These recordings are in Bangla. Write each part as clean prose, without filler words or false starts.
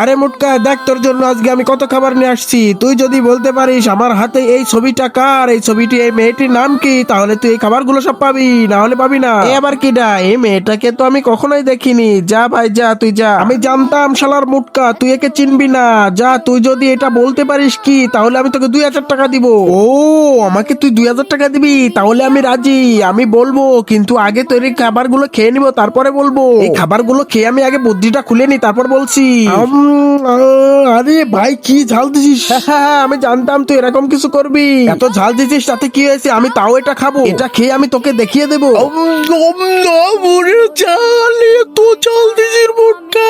আরে মুটকা দেখ, তোর জন্য আজকে আমি কত খাবার নিয়ে আসছি। তুই যদি বলতে পারিস আমার হাতে এই ছবিটা কার, এই ছবিটি এই মেয়েটির নাম কি, তাহলে তুই এই খাবারগুলো সব পাবি, না হলে পাবি না। এ আবার কিডা? এই মেয়েটাকে তো আমি কখনোই দেখিনি। যা ভাই যা, তুই যা। আমি জানতাম শালার মুটকা তুই একে চিনবি না। যা, তুই যদি এটা বলতে পারিস কি, তাহলে আমি তোকে 2000 টাকা দিব। ও, আমাকে তুই 2000 টাকা দিবি? তাহলে আমি রাজি, আমি বলবো, কিন্তু আগে তোর এই খাবারগুলো খেয়ে নিবো, তারপরে বলবো। এই খাবারগুলো খেয়ে আমি আগে বুদ্ধিটা খুলে নি, তারপর বলছি। আরে ভাই, কি ঝাল দিছিস? হ্যাঁ, আমি জানতাম তুই এরকম কিছু করবি। এত ঝাল দিছিস, তাতে কি হয়েছে? আমি তাও এটা খাবো। এটা খেয়ে আমি তোকে দেখিয়ে দেবো। ঝাল, এত ঝাল দিছিস মুটকা।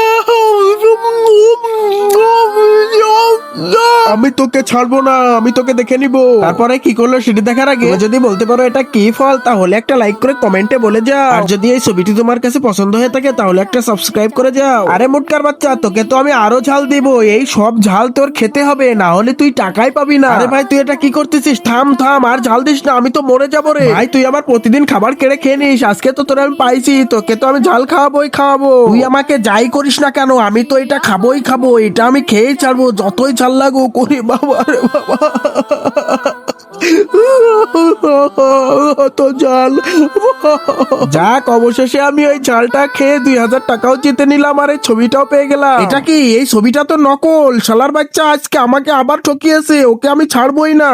আমি তোকে ছাড়বো না, আমি তোকে দেখে নিব। তারপরে কি করলো সেটা দেখার আগে যদি বলতে পারো এটা কি ফল, তাহলে একটা লাইক করে কমেন্টে বলে যাও। আর যদি এই ছবিটি তোমার কাছে পছন্দ হয়ে থাকে, তাহলে একটা সাবস্ক্রাইব করে যাও। আরে মুটকার বাচ্চা, তোকে তো আমি আরো ঝাল দিব। এই সব ঝাল তোর খেতে হবে, না হলে তুই টাকাই পাবি না। আরে ভাই, তুই এটা কি করতেছিস? থাম থাম, আর ঝাল দিস না, আমি তো মরে যাবো রে। ভাই, তুই আমার প্রতিদিন খাবার কেড়ে খেয়ে নিস, আজকে তো তোর আমি পাইছি, তোকে তো আমি ঝাল খাওয়াবোই খাওয়াবো। তুই আমাকে যাই করিস না কেন, আমি তো এটা খাবোই খাবো। এটা আমি খেয়েই ছাড়বো, যতই ঝাল লাগুক। করি বাবা রে বাবা, তো জাল। যাক, অবশেষে আমি ওই ঝালটা খেয়ে 2000 টাকাও জিতে নিলাম, আর এই ছবিটাও পেয়ে গেলাম। এটা কি? এই ছবিটা তো নকল। শালার বাচ্চা আজকে আমাকে আবার ঠকিয়েছে, ওকে আমি ছাড়বই না।